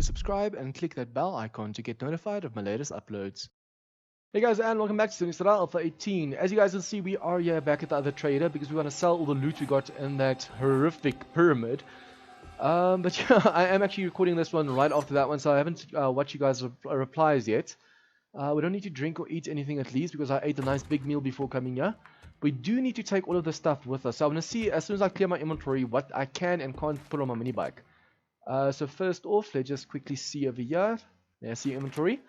subscribe and click that bell icon to get notified of my latest uploads. Hey guys, and welcome back to ep48. As you guys can see, we are here back at the other trader because we want to sell all the loot we got in that horrific pyramid. But yeah, I am actually recording this one right after that one, so I haven't watched you guys' replies yet. We don't need to drink or eat anything at least because I ate a nice big meal before coming here. We do need to take all of this stuff with us, so I'm going to see as soon as I clear my inventory what I can and can't put on my mini bike. So first off, let's just quickly see over here. There's the inventory.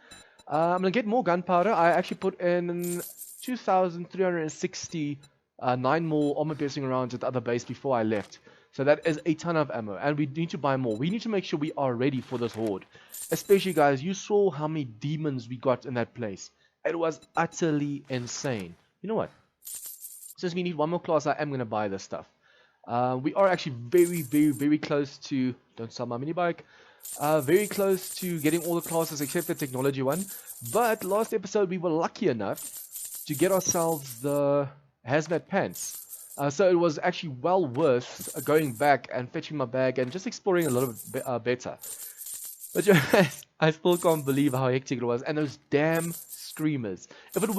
I'm going to get more gunpowder. I actually put in 2,360 9mm armor piercing rounds at the other base before I left. So that is a ton of ammo, and we need to buy more. We need to make sure we are ready for this horde. Especially, guys, you saw how many demons we got in that place. It was utterly insane. You know what? Since we need one more class, I am going to buy this stuff. We are actually very close to... Don't sell my mini bike. Very close to getting all the classes except the technology one. But last episode, we were lucky enough to get ourselves the hazmat pants. So it was actually well worth going back and fetching my bag and just exploring a little bit better. But yeah, I still can't believe how hectic it was. And those damn screamers. If it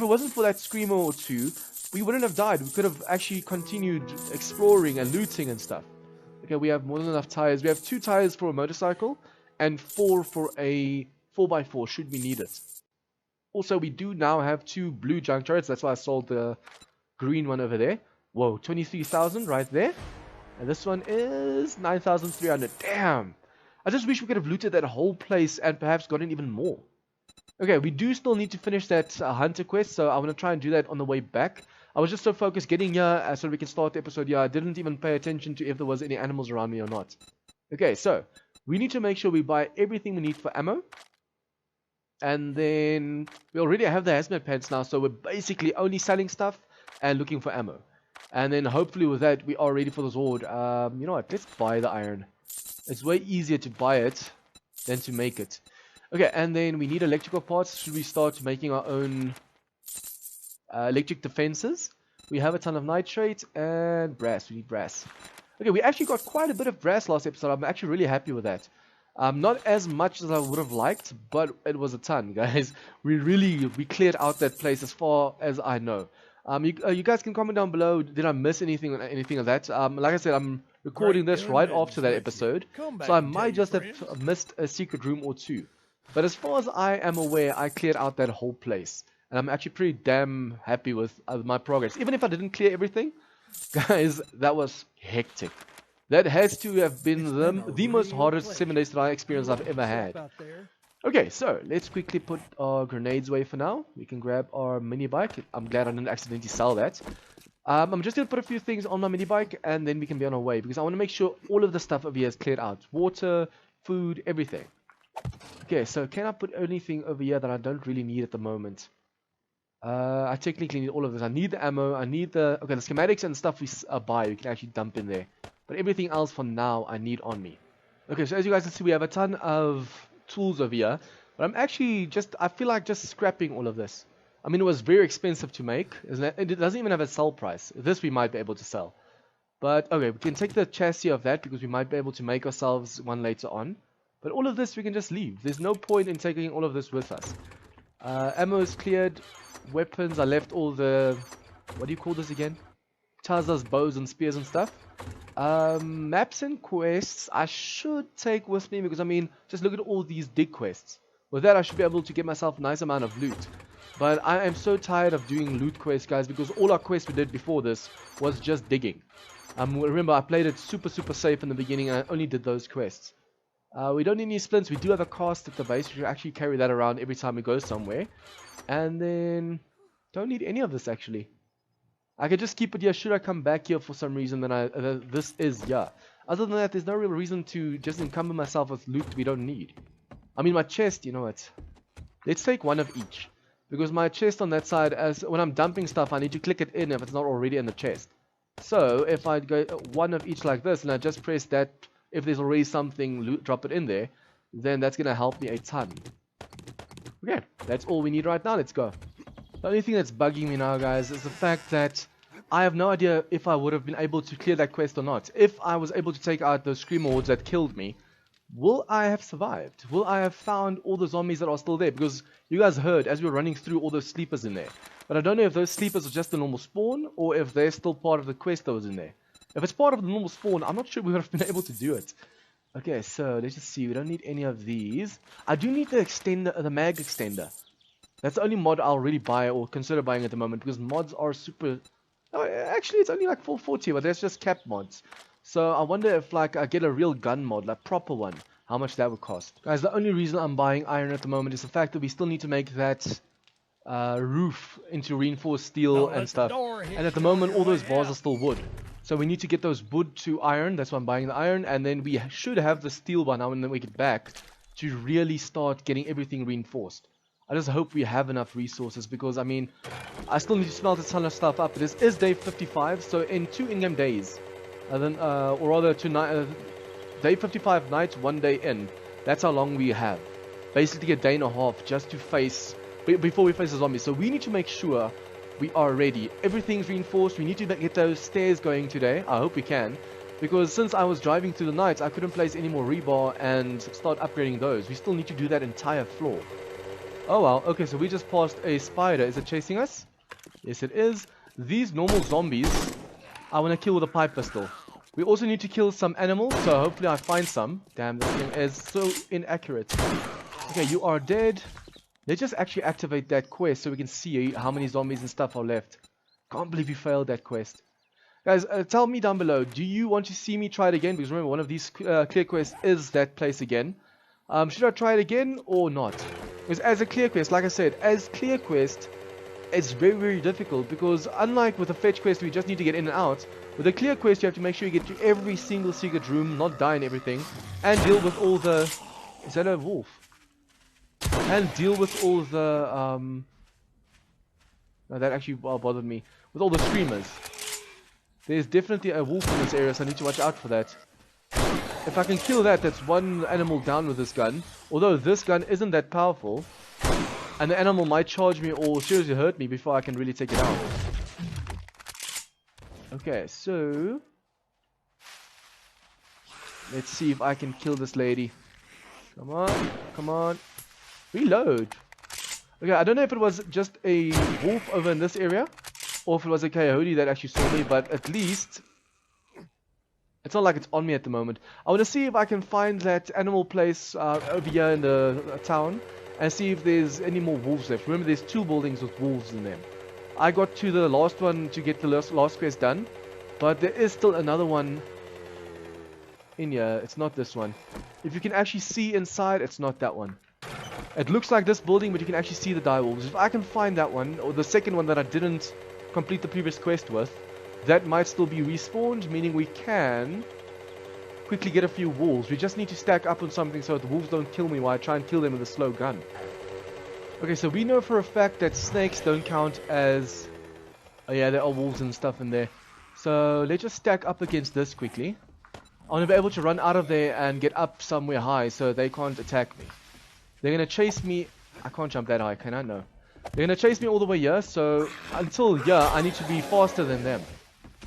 wasn't for that screamer or two, we wouldn't have died. We could have actually continued exploring and looting and stuff. Okay, we have more than enough tires. We have 2 tires for a motorcycle and 4 for a 4x4 should we need it. Also, we do now have 2 blue junk turrets. That's why I sold the green one over there. Whoa, 23,000 right there. And this one is 9,300. Damn. I just wish we could have looted that whole place and perhaps gotten even more. Okay, we do still need to finish that hunter quest, so I'm going to try and do that on the way back. I was just so focused getting here so we can start the episode here. I didn't even pay attention to if there was any animals around me or not. Okay, so we need to make sure we buy everything we need for ammo. And then we already have the hazmat pants now, so we're basically only selling stuff and looking for ammo. And then hopefully with that, we are ready for this horde. You know what? Let's buy the iron. It's way easier to buy it than to make it. Okay, and then we need electrical parts. Should we start making our own electric defenses? We have a ton of nitrate and brass. We need brass. Okay, we actually got quite a bit of brass last episode. I'm actually really happy with that. Not as much as I would have liked, but it was a ton, guys. We cleared out that place as far as I know. You guys can comment down below. Did I miss anything of that? Like I said, I'm recording this right after that episode, so I might just have missed a secret room or two. But as far as I am aware, I cleared out that whole place, and I'm actually pretty damn happy with my progress. Even if I didn't clear everything, guys, that was hectic. That has to have been the most hardest 7 days trial experience I've ever had. Okay, so let's quickly put our grenades away for now. We can grab our mini bike. I'm glad I didn't accidentally sell that. I'm just going to put a few things on my mini bike and then we can be on our way because I want to make sure all of the stuff over here is cleared out. Water, food, everything. Okay, so can I put anything over here that I don't really need at the moment? I technically need all of this. I need the ammo. I need the... Okay, the schematics and stuff we buy, we can actually dump in there. But everything else for now, I need on me. Okay, so as you guys can see, we have a ton of tools over here, but I'm actually I feel like just scrapping all of this. I mean, it was very expensive to make, isn't it? It doesn't even have a sell price. This we might be able to sell. But okay, we can take the chassis of that because we might be able to make ourselves one later on. But all of this we can just leave. There's no point in taking all of this with us. Ammo is cleared. Weapons, I left all the... What do you call this again? Taza's bows and spears and stuff. Maps and quests I should take with me because I mean just look at all these dig quests. With that I should be able to get myself a nice amount of loot. But I am so tired of doing loot quests, guys, because all our quests we did before this was just digging. Remember I played it super safe in the beginning and I only did those quests. We don't need any splints. We do have a cast at the base. We should actually carry that around every time we go somewhere. And then don't need any of this actually. I could just keep it here. Should I come back here for some reason, then this is yeah. Other than that, there's no real reason to just encumber myself with loot we don't need. I mean, my chest, you know what? Let's take one of each. Because my chest on that side, when I'm dumping stuff, I need to click it in if it's not already in the chest. So, if I go one of each like this, and I just press that, if there's already something, drop it in there, then that's going to help me a ton. Okay, that's all we need right now. Let's go. The only thing that's bugging me now, guys, is the fact that I have no idea if I would have been able to clear that quest or not. If I was able to take out those screamer hordes that killed me, will I have survived? Will I have found all the zombies that are still there? Because you guys heard as we were running through all those sleepers in there. But I don't know if those sleepers are just the normal spawn or if they're still part of the quest that was in there. If it's part of the normal spawn, I'm not sure we would have been able to do it. Okay, so let's just see. We don't need any of these. I do need the extender, the mag extender. That's the only mod I'll really buy or consider buying at the moment because mods are super... Oh, actually, it's only like 440, but that's just cap mods. So I wonder if like I get a real gun mod, like proper one, how much that would cost. Guys, the only reason I'm buying iron at the moment is the fact that we still need to make that roof into reinforced steel and stuff. And at the moment, all those bars are still wood. So we need to get those wood to iron. That's why I'm buying the iron. And then we should have the steel by now when we get back to really start getting everything reinforced. I just hope we have enough resources because, I mean, I still need to smelt a ton of stuff up. This is day 55, so in 2 in-game days, or rather day 55 nights, 1 day in, that's how long we have. Basically a day and a half just to face, before we face the zombies. So we need to make sure we are ready. Everything's reinforced. We need to get those stairs going today. I hope we can. Because since I was driving through the nights, I couldn't place any more rebar and start upgrading those. We still need to do that entire floor. Oh well, okay, so we just passed a spider. Is it chasing us? Yes, it is. These normal zombies, I want to kill with a pipe pistol. We also need to kill some animals, so hopefully I find some. Damn, this thing is so inaccurate. Okay, you are dead. Let's just actually activate that quest so we can see how many zombies and stuff are left. Can't believe you failed that quest. Guys, tell me down below, do you want to see me try it again? Because remember, one of these clear quests is that place again. Should I try it again or not? Because as a clear quest, like I said, as clear quest, it's very, very difficult. Because unlike with a fetch quest, we just need to get in and out. With a clear quest, you have to make sure you get to every single secret room, not die in everything. And deal with all the... Is that a wolf? And deal with all the... No, that actually bothered me. With all the screamers. There's definitely a wolf in this area, so I need to watch out for that. If I can kill that, that's one animal down with this gun. Although this gun isn't that powerful. And the animal might charge me or seriously hurt me before I can really take it out. Okay, so... let's see if I can kill this lady. Come on, come on. Reload. Okay, I don't know if it was just a wolf over in this area. Or if it was a coyote that actually saw me, but at least... it's not like it's on me at the moment. I want to see if I can find that animal place over here in the town. And see if there's any more wolves left. Remember, there's 2 buildings with wolves in them. I got to the last one to get the last quest done. But there is still another one in here. It's not this one. If you can actually see inside, it's not that one. It looks like this building, but you can actually see the direwolves. If I can find that one, or the second one that I didn't complete the previous quest with, that might still be respawned, meaning we can quickly get a few wolves. We just need to stack up on something so the wolves don't kill me while I try and kill them with a slow gun. Okay, so we know for a fact that snakes don't count as... oh yeah, there are wolves and stuff in there. So let's just stack up against this quickly. I want to be able to run out of there and get up somewhere high so they can't attack me. They're going to chase me... I can't jump that high, can I? No. They're going to chase me all the way here, so until here I need to be faster than them.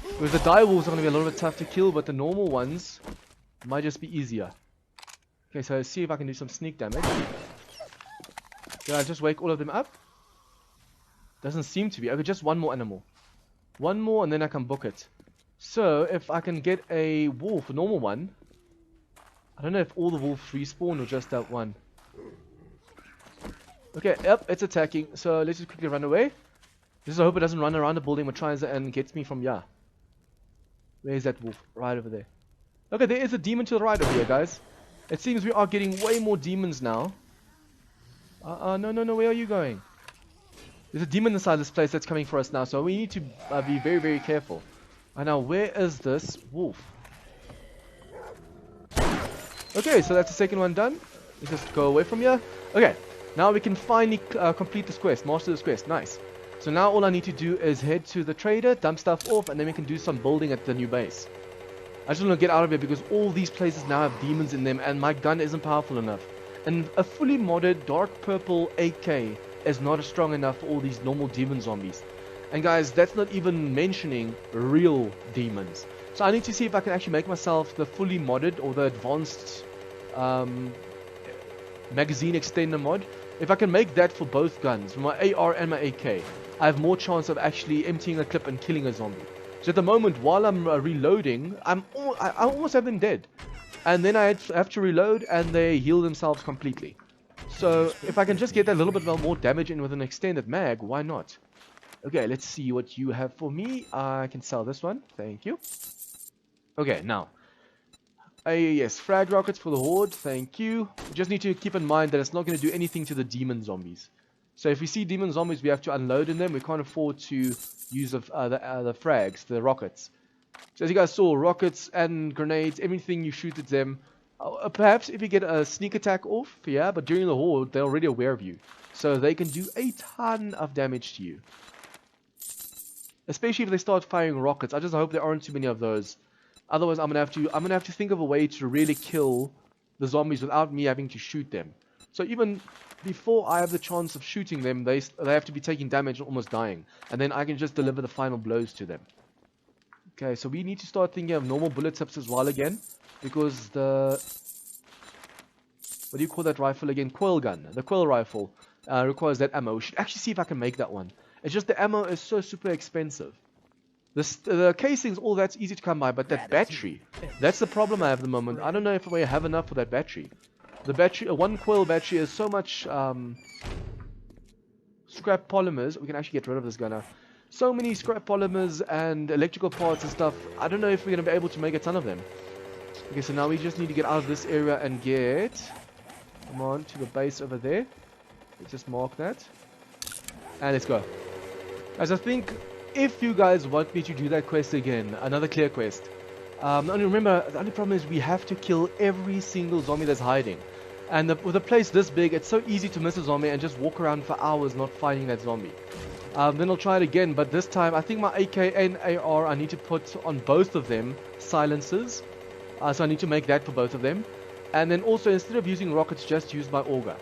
Because the direwolves are going to be a little bit tough to kill, but the normal ones might just be easier. Okay, so let's see if I can do some sneak damage. Did I just wake all of them up? Doesn't seem to be. Okay, just one more animal. One more and then I can book it. So, if I can get a wolf, a normal one. I don't know if all the wolves respawn or just that one. Okay, yep, it's attacking. So, let's just quickly run away. Just hope it doesn't run around the building and tries and gets me from here. Where's that wolf? Right over there. Okay, there is a demon to the right over here, guys. It seems we are getting way more demons now. No, where are you going? There's a demon inside this place that's coming for us now, so we need to be very, very careful. And now, where is this wolf? Okay, so that's the second one done. Let's just go away from here. Okay, now we can finally complete this quest, master this quest. Nice. So now all I need to do is head to the trader, dump stuff off, and then we can do some building at the new base. I just want to get out of here because all these places now have demons in them and my gun isn't powerful enough. And a fully modded dark purple AK is not strong enough for all these normal demon zombies. And guys, that's not even mentioning real demons. So I need to see if I can actually make myself the fully modded or the advanced um, magazine extender mod. If I can make that for both guns, for my AR and my AK, I have more chance of actually emptying a clip and killing a zombie. So at the moment, while I'm reloading, I almost have them dead. And then I have to reload and they heal themselves completely. So if I can just get that little bit more damage in with an extended mag, why not? Okay, let's see what you have for me. I can sell this one. Thank you. Okay, now. Yes, frag rockets for the Horde. Thank you. We just need to keep in mind that it's not going to do anything to the demon zombies. So if we see demon zombies, we have to unload in them. We can't afford to use the frags, the rockets. So as you guys saw, rockets and grenades, everything you shoot at them. Perhaps if you get a sneak attack off, yeah, but during the Horde, they're already aware of you. So they can do a ton of damage to you. Especially if they start firing rockets. I just hope there aren't too many of those. Otherwise, I'm gonna have to think of a way to really kill the zombies without me having to shoot them. So even before I have the chance of shooting them, they have to be taking damage and almost dying. And then I can just deliver the final blows to them. Okay, so we need to start thinking of normal bullet tips as well again. Because the... What do you call that rifle again? Coil gun. The coil rifle requires that ammo. We should actually see if I can make that one. It's just the ammo is so super expensive. The casings, all that's easy to come by, but that battery, that's the problem I have at the moment. I don't know if I have enough for that battery. The battery, one coil battery is so much scrap polymers. We can actually get rid of this gun now. So many scrap polymers and electrical parts and stuff. I don't know if we're going to be able to make a ton of them. Okay, so now we just need to get out of this area and get... Come on, to the base over there. Let's just mark that. And let's go. As I think... If you guys want me to do that quest again, another clear quest, remember, the only problem is we have to kill every single zombie that's hiding. And with a place this big, it's so easy to miss a zombie and just walk around for hours not finding that zombie. Then I'll try it again, but this time I think my AK and AR, I need to put on both of them silencers. So I need to make that for both of them. And then also, instead of using rockets, just use my auger.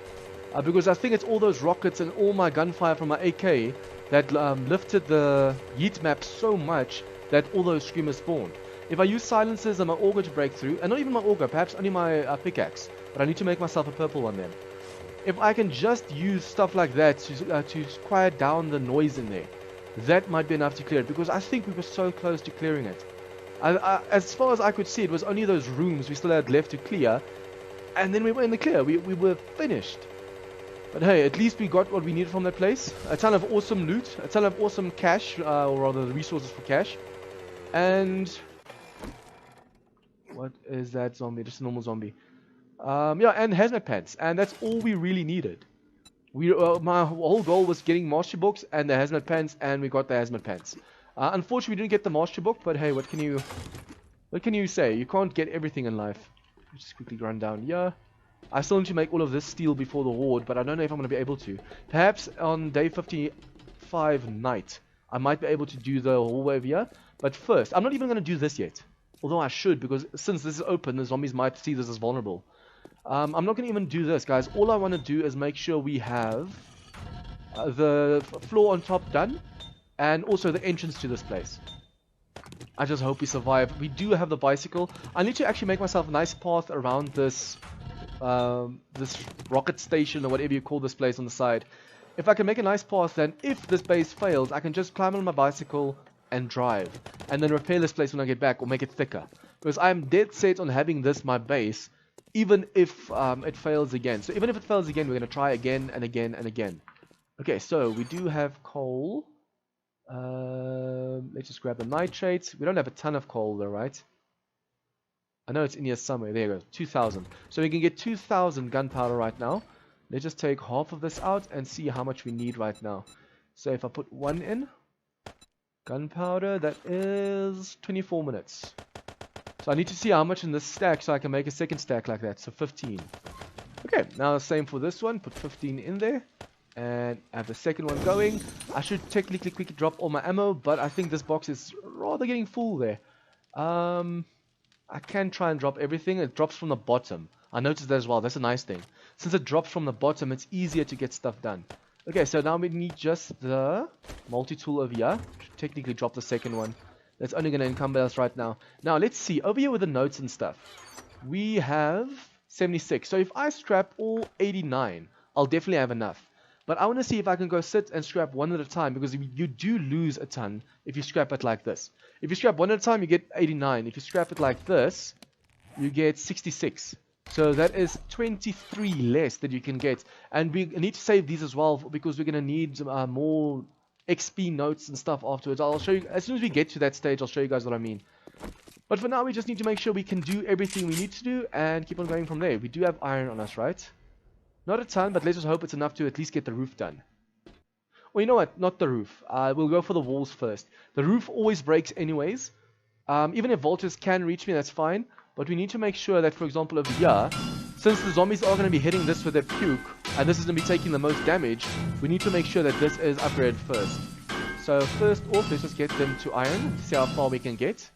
Because I think it's all those rockets and all my gunfire from my AK that lifted the heat map so much that all those screamers spawned. If I use silencers and my auger to break through, and not even my auger, perhaps only my pickaxe, but I need to make myself a purple one then. If I can just use stuff like that to quiet down the noise in there, that might be enough to clear it, because I think we were so close to clearing it. As far as I could see, it was only those rooms we still had left to clear, and then we were in the clear, we were finished. But hey, at least we got what we needed from that place. A ton of awesome loot, a ton of awesome cash, or rather the resources for cash. And... what is that zombie? Just a normal zombie. Yeah, and hazmat pants. And that's all we really needed. My whole goal was getting mastery books and the hazmat pants, and we got the hazmat pants. Unfortunately, we didn't get the mastery book, but hey, what can you say? You can't get everything in life. Let's just quickly run down here. I still need to make all of this steel before the Horde, but I don't know if I'm going to be able to. Perhaps on day 55 night, I might be able to do the hallway over here. But first, I'm not even going to do this yet. Although I should, because since this is open, the zombies might see this as vulnerable. I'm not going to even do this, guys. All I want to do is make sure we have the floor on top done, and also the entrance to this place. I just hope we survive. We do have the bicycle. I need to actually make myself a nice path around this rocket station, or whatever you call this place on the side. If I can make a nice path, then if this base fails, I can just climb on my bicycle and drive, and then repair this place when I get back, or make it thicker. Because I'm dead set on having this my base, even if it fails again. So even if it fails again, we're going to try again and again and again. Okay, so we do have coal. Let's just grab the nitrates. We don't have a ton of coal though, right? I know it's in here somewhere. There you go. 2,000. So we can get 2,000 gunpowder right now. Let's just take half of this out and see how much we need right now. So if I put 1 in, gunpowder, that is 24 minutes. So I need to see how much in this stack so I can make a second stack like that. So 15. Okay, now the same for this one. Put 15 in there. And have the second one going. I should technically quickly drop all my ammo, but I think this box is rather getting full there. I can try and drop everything. It drops from the bottom. I noticed that as well. That's a nice thing. Since it drops from the bottom, it's easier to get stuff done. Okay, so now we need just the multi-tool over here. Technically drop the second one. That's only going to encumber us right now. Now, let's see. Over here with the notes and stuff. We have 76. So if I scrap all 89, I'll definitely have enough. But I want to see if I can go sit and scrap one at a time, because you do lose a ton if you scrap it like this. If you scrap one at a time, you get 89. If you scrap it like this, you get 66. So that is 23 less that you can get. And we need to save these as well, because we're going to need more XP notes and stuff afterwards. I'll show you, as soon as we get to that stage, I'll show you guys what I mean. But for now, we just need to make sure we can do everything we need to do and keep on going from there. We do have iron on us, right? Not a ton, but let's just hope it's enough to at least get the roof done. Well, you know what? Not the roof. We'll go for the walls first. The roof always breaks anyways. Even if vultures can reach me, that's fine. But we need to make sure that, for example, over here, since the zombies are going to be hitting this with their puke, and this is going to be taking the most damage, we need to make sure that this is upgraded first. So first off, let's just get them to iron, see how far we can get.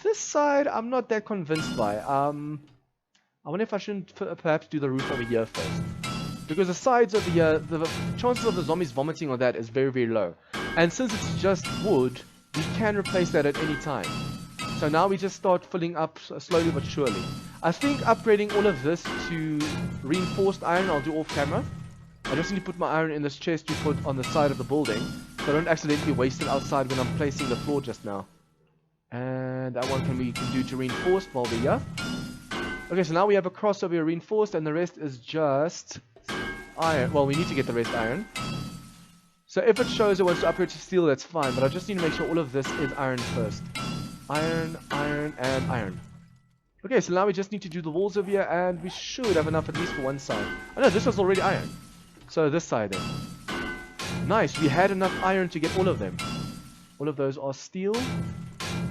This side, I'm not that convinced by. I wonder if I shouldn't perhaps do the roof over here first. Because the sides over here, the chances of the zombies vomiting on that is very, very low. And since it's just wood, we can replace that at any time. So now we just start filling up slowly but surely. I think upgrading all of this to reinforced iron, I'll do off camera. I just need to put my iron in this chest we put on the side of the building, so I don't accidentally waste it outside when I'm placing the floor just now. And that one we can do to reinforced while we're here. Okay, so now we have a cross over here reinforced, and the rest is just iron. Well, we need to get the rest iron. So if it shows it wants to upgrade to steel, that's fine, but I just need to make sure all of this is iron first. Iron, iron, and iron. Okay, so now we just need to do the walls over here, and we should have enough at least for one side. Oh no, this was already iron. So this side then. Nice, we had enough iron to get all of them. All of those are steel.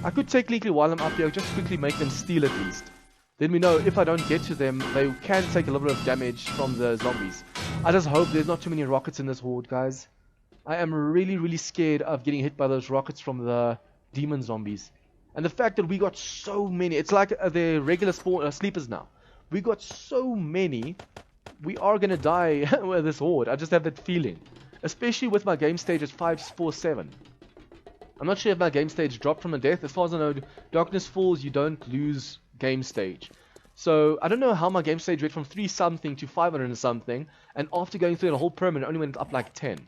I could technically, while I'm up here, just quickly make them steel at least. Then we know if I don't get to them, they can take a little bit of damage from the zombies. I just hope there's not too many rockets in this horde, guys. I am really, really scared of getting hit by those rockets from the demon zombies. And the fact that we got so many, it's like the regular sleepers now. We got so many, we are going to die with this horde. I just have that feeling. Especially with my game stage at 547. I'm not sure if my game stage dropped from a death. As far as I know, Darkness Falls, you don't lose game stage. So, I don't know how my game stage went from 3 something to 500 and something. And after going through the whole permit, it only went up like 10.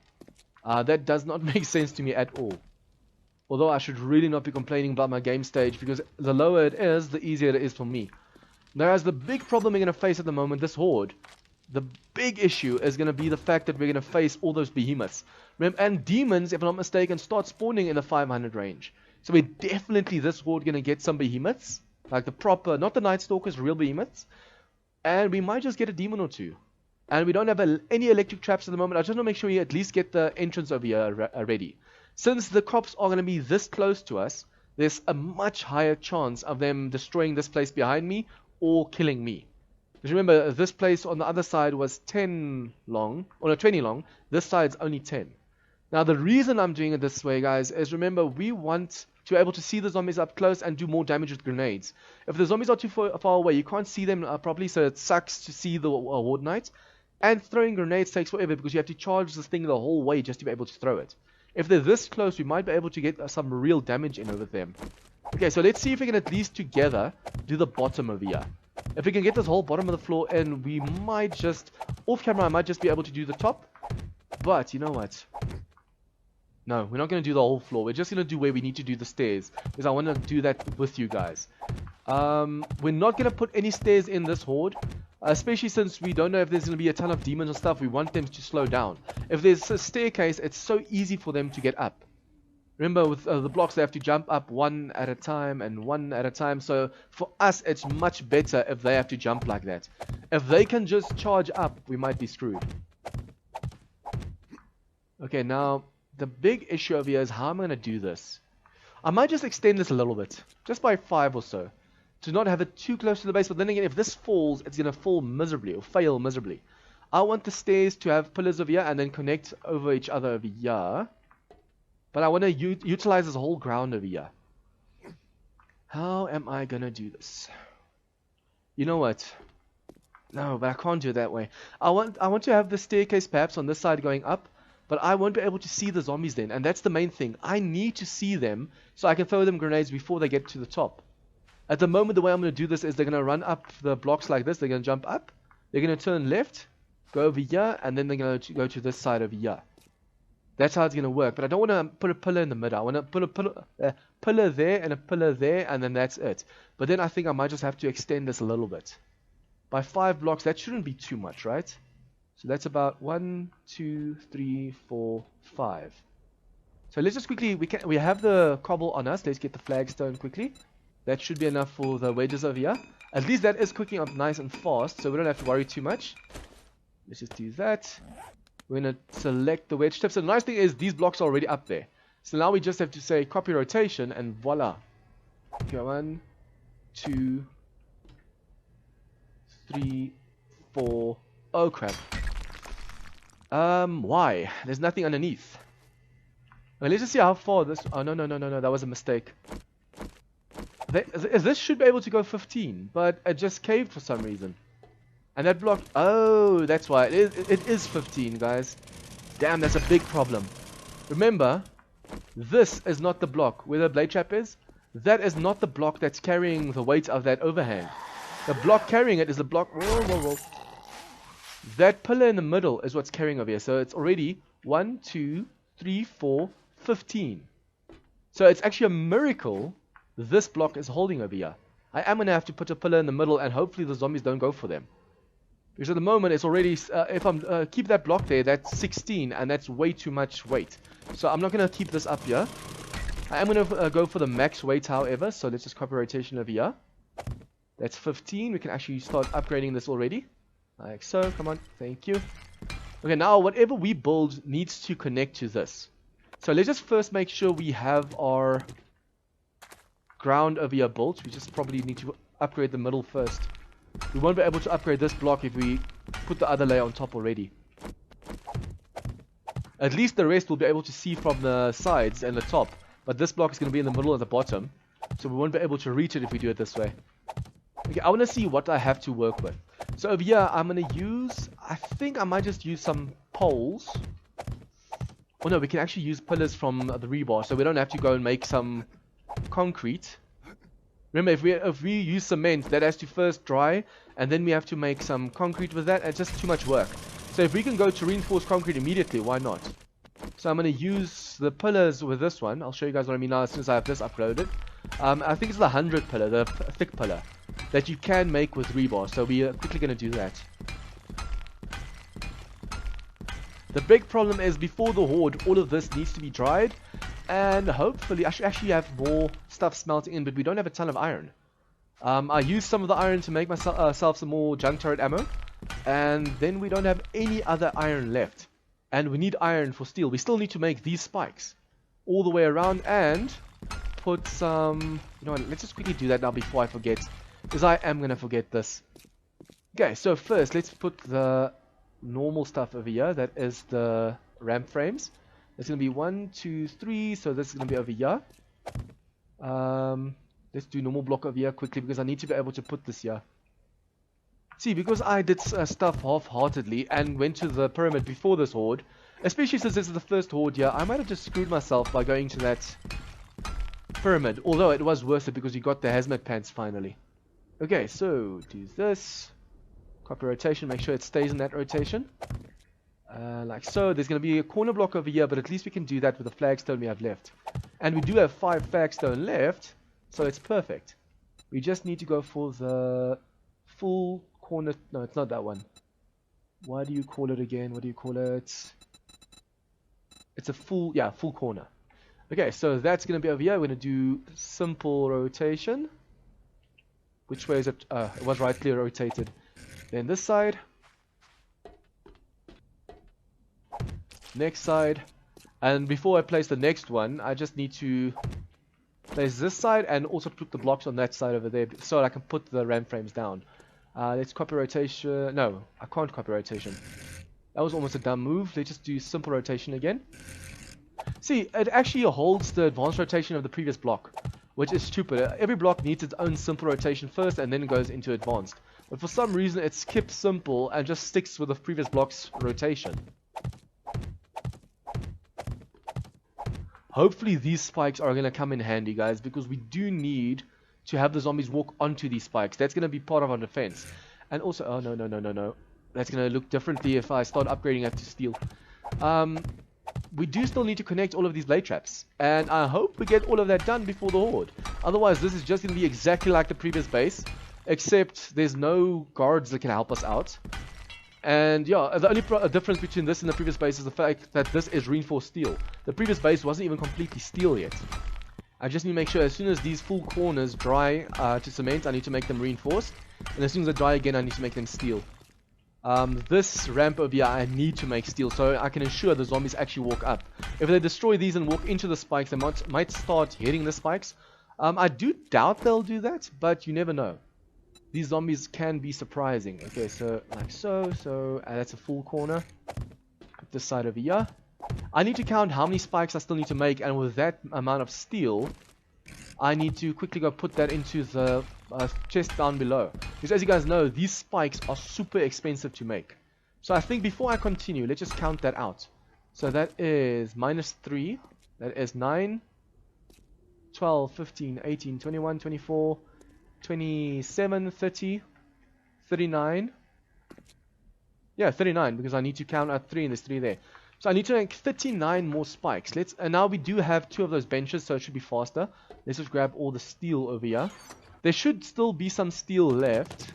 That does not make sense to me at all. Although I should really not be complaining about my game stage, because the lower it is, the easier it is for me. Whereas the big problem we're going to face at the moment, this horde, the big issue is going to be the fact that we're going to face all those behemoths. Remember, and demons, if I'm not mistaken, start spawning in the 500 range. So we're definitely, this horde, going to get some behemoths. Like the proper, not the Night Stalkers, real behemoths. And we might just get a demon or two. And we don't have any electric traps at the moment. I just want to make sure we at least get the entrance over here ready. Since the cops are going to be this close to us, there's a much higher chance of them destroying this place behind me or killing me. Because remember, this place on the other side was 10 long, or no, 20 long. This side's only 10. Now, the reason I'm doing it this way, guys, is remember, we want to be able to see the zombies up close and do more damage with grenades. If the zombies are too far away, you can't see them properly, so it sucks to see the Horde Knight. And throwing grenades takes forever because you have to charge this thing the whole way just to be able to throw it. If they're this close, we might be able to get some real damage in with them. Okay, so let's see if we can at least together do the bottom over here. If we can get this whole bottom of the floor in, we might just, off camera, I might just be able to do the top. But, you know what? No, we're not going to do the whole floor. We're just going to do where we need to do the stairs. Because I want to do that with you guys. We're not going to put any stairs in this horde. Especially since we don't know if there's going to be a ton of demons and stuff. We want them to slow down. If there's a staircase, it's so easy for them to get up. Remember, with the blocks, they have to jump up one at a time and one at a time. So, for us, it's much better if they have to jump like that. If they can just charge up, we might be screwed. Okay, now, the big issue over here is how I'm going to do this. I might just extend this a little bit. Just by 5 or so. To not have it too close to the base. But then again, if this falls, it's going to fall miserably or fail miserably. I want the stairs to have pillars over here and then connect over each other over here. But I want to utilize this whole ground over here. How am I going to do this? You know what? No, but I can't do it that way. I want to have the staircase perhaps on this side going up. But I won't be able to see the zombies then. And that's the main thing. I need to see them so I can throw them grenades before they get to the top. At the moment, the way I'm going to do this is they're going to run up the blocks like this. They're going to jump up. They're going to turn left, go over here, and then they're going to go to this side over here. That's how it's going to work. But I don't want to put a pillar in the middle. I want to put a pillar there and a pillar there, and then that's it. But then I think I might just have to extend this a little bit. By 5 blocks, that shouldn't be too much, right? So that's about 1, 2, 3, 4, 5. So let's just quickly, we have the cobble on us. Let's get the flagstone quickly. That should be enough for the wedges over here. At least that is cooking up nice and fast, so we don't have to worry too much. Let's just do that. We're going to select the wedge tip. So the nice thing is these blocks are already up there. So now we just have to say copy rotation and voila. Okay, 1, 2, 3, 4. Oh crap. Why? There's nothing underneath. Well, let's just see how far this... Oh, no, that was a mistake. This should be able to go 15, but it just caved for some reason. And that block... Oh, that's why. It is 15, guys. Damn, that's a big problem. Remember, this is not the block where the blade trap is. That is not the block that's carrying the weight of that overhang. The block carrying it is the block... Whoa. That pillar in the middle is what's carrying over here. So it's already 1, 2, 3, 4, 15. So it's actually a miracle this block is holding over here. I am going to have to put a pillar in the middle and hopefully the zombies don't go for them. Because at the moment it's already, if I'm keep that block there, that's 16 and that's way too much weight. So I'm not going to keep this up here. I am going to go for the max weight however, so let's just copy rotation over here. That's 15, we can actually start upgrading this already. Like so, come on, thank you. Okay, now whatever we build needs to connect to this. So let's just first make sure we have our ground over here built. We just probably need to upgrade the middle first. We won't be able to upgrade this block if we put the other layer on top already. At least the rest we'll be able to see from the sides and the top. But this block is going to be in the middle and the bottom. So we won't be able to reach it if we do it this way. Okay, I want to see what I have to work with. So over here, I'm going to use... I think I might just use some poles. Oh no, we can actually use pillars from the rebar. So we don't have to go and make some concrete. Remember, if we use cement, that has to first dry. And then we have to make some concrete with that. It's just too much work. So if we can go to reinforced concrete immediately, why not? So I'm going to use the pillars with this one. I'll show you guys what I mean now as soon as I have this uploaded. I think it's the 100 pillar, the thick pillar, that you can make with rebar. So we are quickly going to do that. The big problem is before the horde, all of this needs to be dried. And hopefully, I should actually have more stuff smelting in, but we don't have a ton of iron. I used some of the iron to make myself some more junk turret ammo. And then we don't have any other iron left. And we need iron for steel. We still need to make these spikes all the way around and put some... You know what, let's just quickly do that now before I forget. Because I am going to forget this. Okay, so first let's put the normal stuff over here. That is the ramp frames. It's going to be 1, 2, 3. So this is going to be over here. Let's do normal block over here quickly because I need to be able to put this here. See, because I did stuff half-heartedly and went to the pyramid before this horde, especially since this is the first horde here, I might have just screwed myself by going to that pyramid. Although it was worth it because you got the hazmat pants finally. Okay, so do this. Copy rotation, make sure it stays in that rotation. Like so. There's going to be a corner block over here, but at least we can do that with the flagstone we have left. And we do have 5 flagstone left, so it's perfect. We just need to go for the full corner. No, it's not that one. Why do you call it again? What do you call it? It's a full, yeah, full corner. Okay, so that's going to be over here. We're going to do simple rotation. Which way is it? It was right clear rotated. Then this side. Next side. And before I place the next one, I just need to place this side and also put the blocks on that side over there so I can put the ramp frames down. Let's copy rotation. No, I can't copy rotation. That was almost a dumb move. Let's just do simple rotation again. See, it actually holds the advanced rotation of the previous block, which is stupid. Every block needs its own simple rotation first and then it goes into advanced. But for some reason it skips simple and just sticks with the previous block's rotation. Hopefully these spikes are going to come in handy, guys, because we do need to have the zombies walk onto these spikes. That's going to be part of our defense. And also, oh no, no, no, no, no. That's going to look differently if I start upgrading it to steel. We do still need to connect all of these blade traps. And I hope we get all of that done before the Horde. Otherwise, this is just going to be exactly like the previous base. Except there's no guards that can help us out. And yeah, the only difference between this and the previous base is the fact that this is reinforced steel. The previous base wasn't even completely steel yet. I just need to make sure as soon as these full corners dry to cement, I need to make them reinforced. And as soon as they dry again, I need to make them steel. This ramp over here, I need to make steel so I can ensure the zombies actually walk up. If they destroy these and walk into the spikes, they might start hitting the spikes. I do doubt they'll do that, but you never know. These zombies can be surprising. Okay, so like so. So that's a full corner. Put this side over here. I need to count how many spikes I still need to make, and with that amount of steel, I need to quickly go put that into the chest down below. Because as you guys know, these spikes are super expensive to make. So I think before I continue, let's just count that out. So that is -3. That is 9, 12, 15, 18, 21, 24, 27, 30, 39. Yeah, 39, because I need to count at 3 and there's 3 there. So I need to make 39 more spikes. And now we do have 2 of those benches, so it should be faster. Let's just grab all the steel over here. There should still be some steel left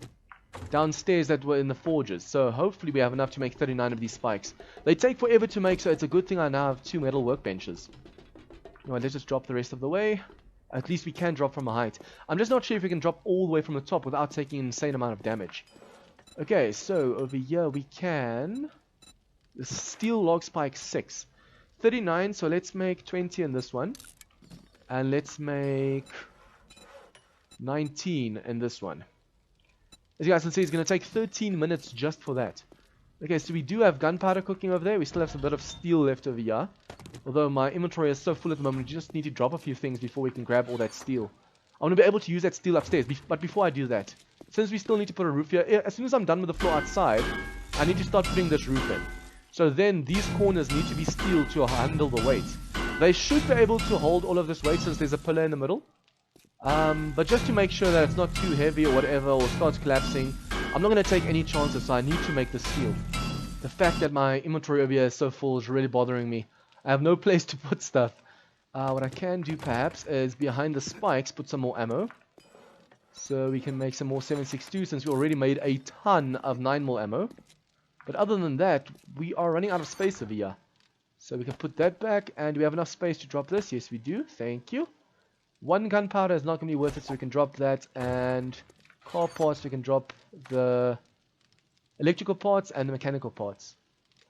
downstairs that were in the forges. So hopefully we have enough to make 39 of these spikes. They take forever to make, so it's a good thing I now have 2 metal workbenches. Alright, let's just drop the rest of the way. At least we can drop from a height. I'm just not sure if we can drop all the way from the top without taking an insane amount of damage. Okay, so over here we can... The steel log spike 6. 39, so let's make 20 in this one. And let's make 19 in this one. As you guys can see, it's going to take 13 minutes just for that. Okay, so we do have gunpowder cooking over there. We still have some bit of steel left over here. Although my inventory is so full at the moment, we just need to drop a few things before we can grab all that steel. I want to be able to use that steel upstairs, but before I do that, since we still need to put a roof here, as soon as I'm done with the floor outside, I need to start putting this roof in. So then these corners need to be steel to handle the weight. They should be able to hold all of this weight since there's a pillar in the middle. But just to make sure that it's not too heavy or whatever, or starts collapsing, I'm not going to take any chances, so I need to make the steel. The fact that my inventory over here is so full is really bothering me. I have no place to put stuff. What I can do perhaps is behind the spikes put some more ammo. So we can make some more 7.62 since we already made a ton of 9mm ammo. But other than that, we are running out of space over here. So we can put that back, and we have enough space to drop this. Yes, we do. Thank you. 1 gunpowder is not going to be worth it, so we can drop that. And car parts, we can drop the electrical parts and the mechanical parts.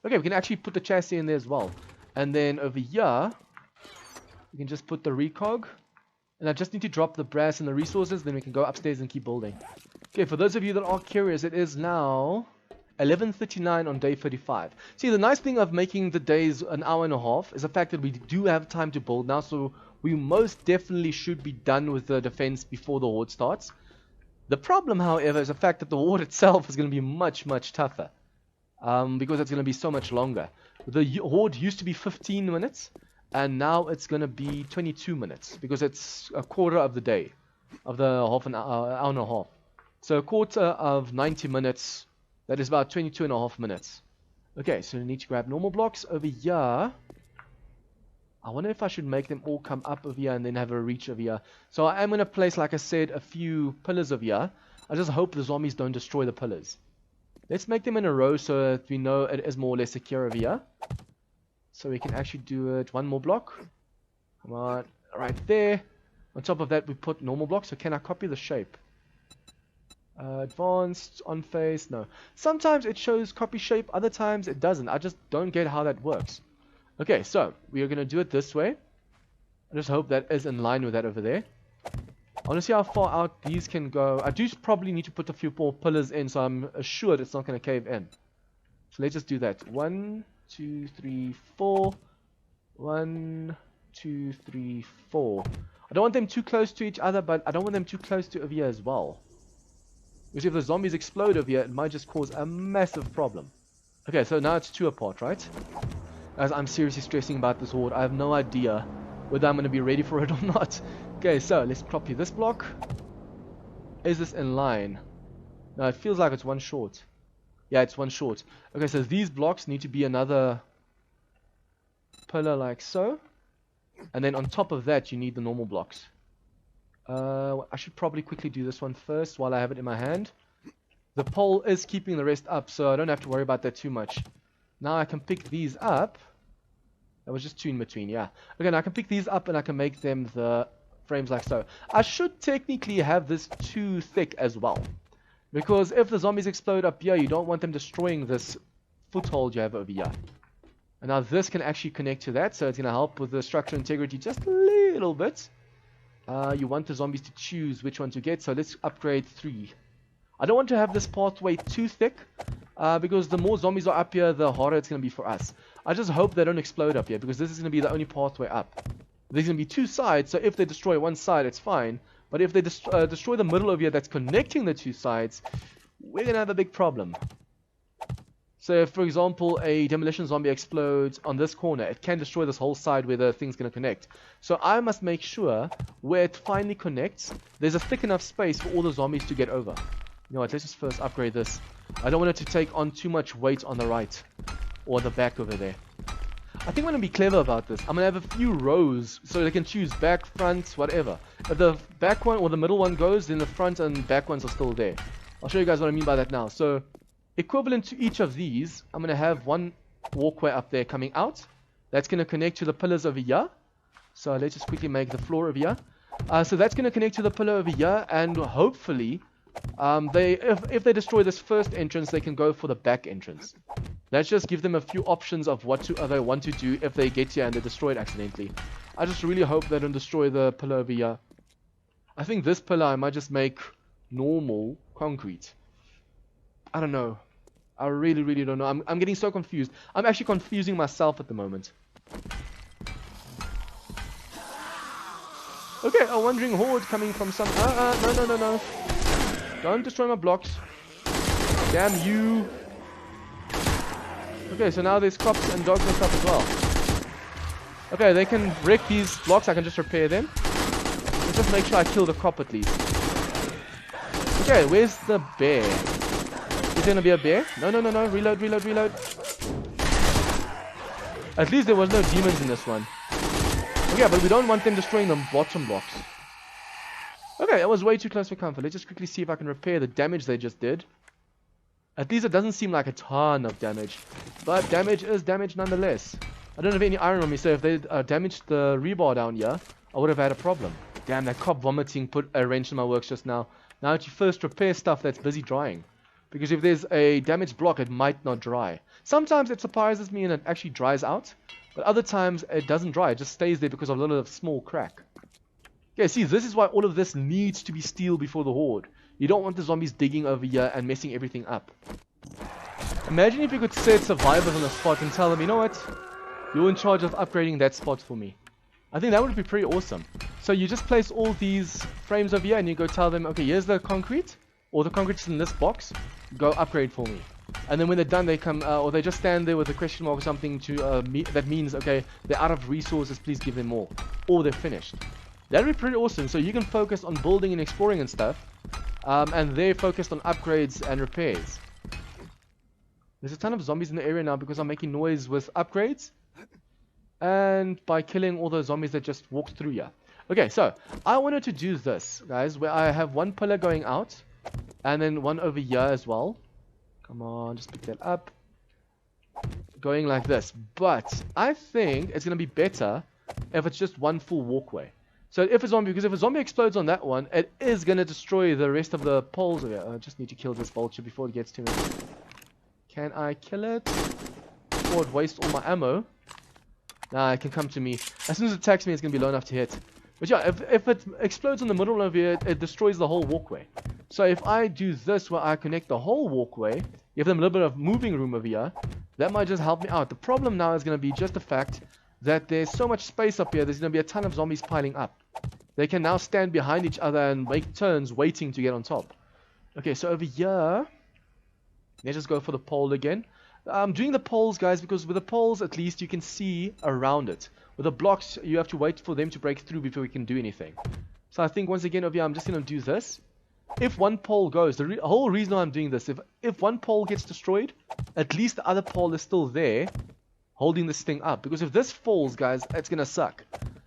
Okay, we can actually put the chassis in there as well. And then over here, we can just put the recog. And I just need to drop the brass and the resources, then we can go upstairs and keep building. Okay, for those of you that are curious, it is now 11:39 on day 35. See, the nice thing of making the days an hour and a half is the fact that we do have time to build now, so we most definitely should be done with the defense before the Horde starts. The problem, however, is the fact that the Horde itself is going to be much, much tougher. Because it's going to be so much longer. The Horde used to be 15 minutes, and now it's going to be 22 minutes, because it's a quarter of the day, of the half an hour, hour and a half. So a quarter of 90 minutes, that is about 22.5 minutes. Okay, so we need to grab normal blocks over here. I wonder if I should make them all come up over here and then have a reach over here. So I am going to place, like I said, a few pillars over here. I just hope the zombies don't destroy the pillars. Let's make them in a row so that we know it is more or less secure over here. So we can actually do it 1 more block. Come on, right there. On top of that we put normal blocks. So can I copy the shape? Advanced, on face, no. Sometimes it shows copy shape, other times it doesn't. I just don't get how that works. Okay, so we are going to do it this way. I just hope that is in line with that over there. I want to see how far out these can go. I do probably need to put a few more pillars in, so I'm assured it's not going to cave in. So let's just do that. 1, 2, 3, 4. 1, 2, 3, 4. I don't want them too close to each other, but I don't want them too close to over here as well. Because if the zombies explode over here, it might just cause a massive problem. Okay, so now it's 2 apart, right? As I'm seriously stressing about this Horde. I have no idea whether I'm going to be ready for it or not. Okay, so let's copy this block. Is this in line? No, it feels like it's one short. Yeah, it's one short. Okay, so these blocks need to be another pillar like so. And then on top of that, you need the normal blocks. I should probably quickly do this one first while I have it in my hand. The pole is keeping the rest up, so I don't have to worry about that too much. Now I can pick these up. That was just two in between, yeah. Okay, now I can pick these up and I can make them the frames like so. I should technically have this too thick as well. Because if the zombies explode up here, you don't want them destroying this foothold you have over here. And now this can actually connect to that, so it's going to help with the structural integrity just a little bit. You want the zombies to choose which one to get, so let's upgrade 3. I don't want to have this pathway too thick, because the more zombies are up here, the harder it's going to be for us. I just hope they don't explode up here, because this is going to be the only pathway up. There's going to be 2 sides, so if they destroy one side, it's fine. But if they destroy the middle over here that's connecting the 2 sides, we're going to have a big problem. So if, for example, a demolition zombie explodes on this corner, it can destroy this whole side where the thing's going to connect. So I must make sure where it finally connects, there's a thick enough space for all the zombies to get over. You know what, let's just first upgrade this. I don't want it to take on too much weight on the right or the back over there. I think I'm going to be clever about this. I'm going to have a few rows so they can choose back, front, whatever. If the back one or the middle one goes, then the front and back ones are still there. I'll show you guys what I mean by that now. So equivalent to each of these, I'm going to have one walkway up there coming out. That's going to connect to the pillars over here. So let's just quickly make the floor over here. So that's going to connect to the pillar over here, and hopefully, if they destroy this first entrance, they can go for the back entrance. Let's just give them a few options of what they want to do if they get here and they destroy it accidentally. I just really hope they don't destroy the pillar over here. I think this pillar I might just make normal concrete. I don't know. I really don't know. I'm getting so confused. I'm actually confusing myself at the moment. Okay, a wandering horde coming from some... No. Don't destroy my blocks. Damn you. Okay, so now there's cops and dogs and stuff as well. Okay, they can wreck these blocks. I can just repair them. Let's just make sure I kill the cop at least. Okay, where's the bear? Is there gonna be a bear? No. Reload. At least there was no demons in this one. Okay, but we don't want them destroying the bottom blocks. Okay, that was way too close for comfort. Let's just quickly see if I can repair the damage they just did. At least it doesn't seem like a ton of damage. But damage is damage nonetheless. I don't have any iron on me, so if they damaged the rebar down here, I would have had a problem. Damn, that cop vomiting put a wrench in my works just now. Now that you first repair stuff that's busy drying. Because if there's a damaged block, it might not dry. Sometimes it surprises me and it actually dries out. But other times it doesn't dry. It just stays there because of a little small crack. Okay, see, this is why all of this needs to be steel before the horde. You don't want the zombies digging over here and messing everything up. Imagine if you could set survivors on the spot and tell them, you know what? You're in charge of upgrading that spot for me. I think that would be pretty awesome. So you just place all these frames over here and you go tell them, okay, here's the concrete. Or the concrete's in this box. Go upgrade for me. And then when they're done, they come, or they just stand there with a question mark or something to that means, okay, they're out of resources, please give them more. Or they're finished. That would be pretty awesome. So you can focus on building and exploring and stuff. And they're focused on upgrades and repairs. There's a ton of zombies in the area now because I'm making noise with upgrades. And by killing all those zombies that just walked through here. Okay, so I wanted to do this, guys, where I have one pillar going out. And then one over here as well. Come on, just pick that up. Going like this. But I think it's going to be better if it's just one full walkway. So if a zombie, because if a zombie explodes on that one, it is going to destroy the rest of the poles over here. I just need to kill this vulture before it gets to me. Can I kill it? Before it wastes all my ammo. Nah, it can come to me. As soon as it attacks me, it's going to be low enough to hit. But yeah, if it explodes in the middle of here, it destroys the whole walkway. So if I do this where I connect the whole walkway, give them a little bit of moving room over here, that might just help me out. The problem now is going to be just the fact that there's so much space up here, there's going to be a ton of zombies piling up. They can now stand behind each other and make turns waiting to get on top. Okay, so over here, let's just go for the pole again. I'm doing the poles, guys, because with the poles, at least you can see around it. With the blocks, you have to wait for them to break through before we can do anything. So I think once again over here, I'm just going to do this. if one pole goes, the whole reason why I'm doing this, if one pole gets destroyed, at least the other pole is still there, holding this thing up. Because if this falls, guys, it's gonna suck.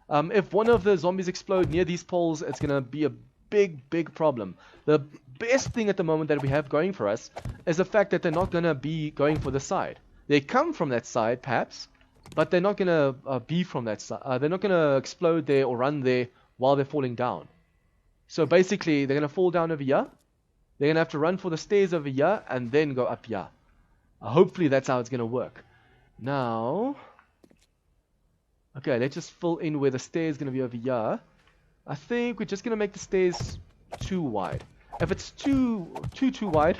If one of the zombies explode near these poles, it's gonna be a big problem. The best thing at the moment that we have going for us is the fact that they're not gonna be going for the side. They come from that side, perhaps, but they're not gonna be from that side. They're not gonna explode there or run there while they're falling down. So basically, they're gonna fall down over here. They're gonna have to run for the stairs over here and then go up here. Hopefully, that's how it's gonna work. Now, okay, let's just fill in where the stairs is gonna be over here. I think we're just gonna make the stairs too wide. If it's too wide,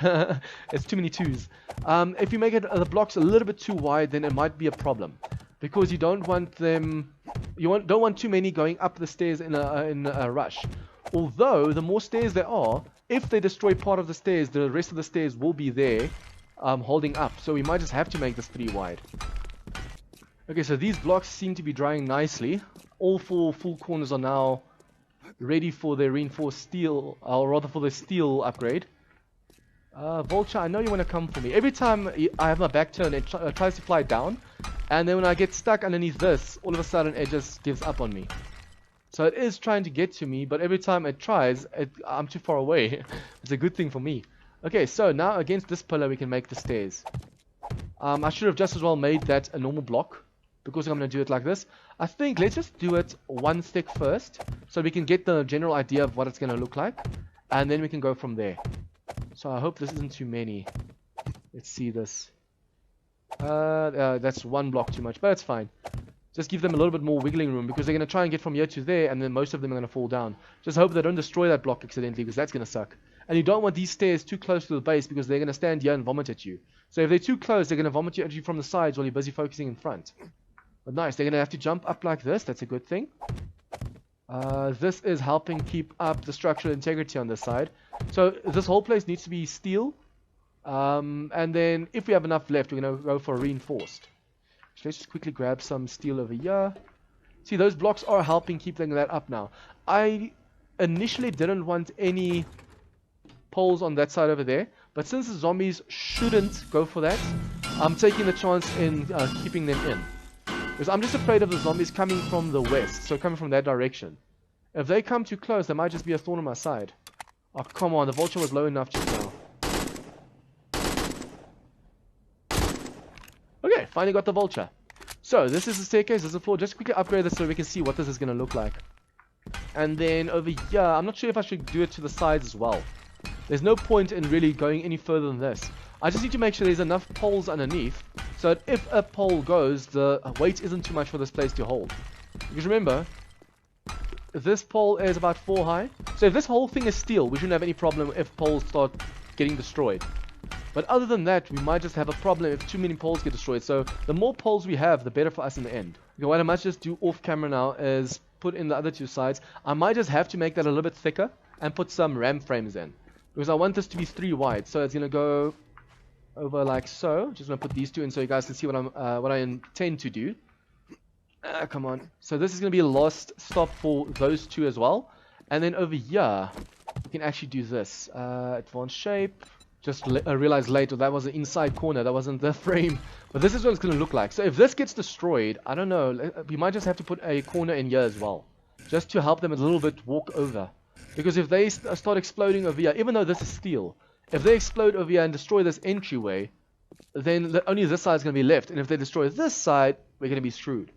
it's too many twos. If you make it the blocks a little bit too wide, then it might be a problem, because you don't want them. Don't want too many going up the stairs in a rush. Although the more stairs there are, if they destroy part of the stairs, the rest of the stairs will be there, holding up. So we might just have to make this 3 wide. Okay, so these blocks seem to be drying nicely. All 4 full corners are now ready for their reinforced steel, or rather for the steel upgrade. Vulture, I know you want to come for me. Every time I have my back turned, it tries to fly down, and then when I get stuck underneath this, all of a sudden it just gives up on me. So it is trying to get to me, but every time it tries, I'm too far away. It's a good thing for me. Okay, so now against this pillar we can make the stairs. I should have just as well made that a normal block, because I'm going to do it like this. I think let's just do it 1 thick first, so we can get the general idea of what it's going to look like, and then we can go from there. So I hope this isn't too many. Let's see this. That's 1 block too much, but it's fine. Just give them a little bit more wiggling room, because they're going to try and get from here to there, and then most of them are going to fall down. Just hope they don't destroy that block accidentally, because that's going to suck. And you don't want these stairs too close to the base, because they're going to stand here and vomit at you. So if they're too close, they're going to vomit at you from the sides while you're busy focusing in front. But nice, they're going to have to jump up like this. That's a good thing. This is helping keep up the structural integrity on this side. So this whole place needs to be steel. And then if we have enough left, we're going to go for reinforced. So let's just quickly grab some steel over here. See, those blocks are helping keep that up now. I initially didn't want any poles on that side over there, but since the zombies shouldn't go for that, I'm taking the chance in keeping them in. Because I'm just afraid of the zombies coming from the west, so coming from that direction. If they come too close, they might just be a thorn on my side. Oh, come on, the vulture was low enough just now. Okay, finally got the vulture. So, this is the staircase, this is the floor. Just quickly upgrade this so we can see what this is going to look like. And then over here, I'm not sure if I should do it to the sides as well. There's no point in really going any further than this. I just need to make sure there's enough poles underneath, so that if a pole goes, the weight isn't too much for this place to hold. Because remember, this pole is about 4 high. So if this whole thing is steel, we shouldn't have any problem if poles start getting destroyed. But other than that, we might just have a problem if too many poles get destroyed. So the more poles we have, the better for us in the end. Okay, what I might just do off camera now is put in the other 2 sides. I might just have to make that a little bit thicker and put some ram frames in. Because I want this to be 3 wide. So it's going to go over like so. Just going to put these 2 in so you guys can see what I intend to do. Come on. So this is going to be a last stop for those 2 as well. And then over here, we can actually do this. Advanced shape. Just realized later that was an inside corner. That wasn't the frame. But this is what it's going to look like. So if this gets destroyed, I don't know. We might just have to put a corner in here as well. Just to help them a little bit walk over. Because if they start exploding over here, even though this is steel, if they explode over here and destroy this entryway, then only this side is going to be left. And if they destroy this side, we're going to be screwed.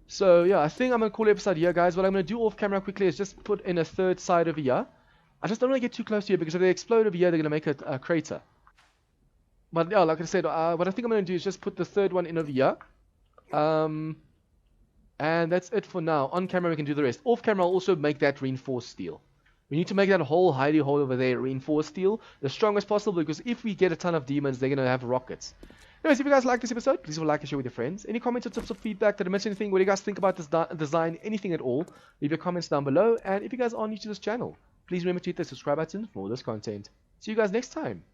So yeah, I think I'm going to call the episode here, guys. What I'm going to do off camera quickly is just put in a 3rd side over here. I just don't want to get too close to here, because if they explode over here, they're going to make a crater. But yeah, like I said, what I think I'm going to do is just put the 3rd one in over here. And that's it for now. On camera, we can do the rest. Off camera, I'll also make that reinforced steel. We need to make that whole hidey hole over there reinforced steel, the strongest possible, because if we get a ton of demons, they're going to have rockets. Anyways, if you guys like this episode, please like and share with your friends. Any comments or tips or feedback, did I miss anything? What do you guys think about this design? Anything at all? Leave your comments down below. And if you guys are new to this channel, please remember to hit the subscribe button for more of this content. See you guys next time.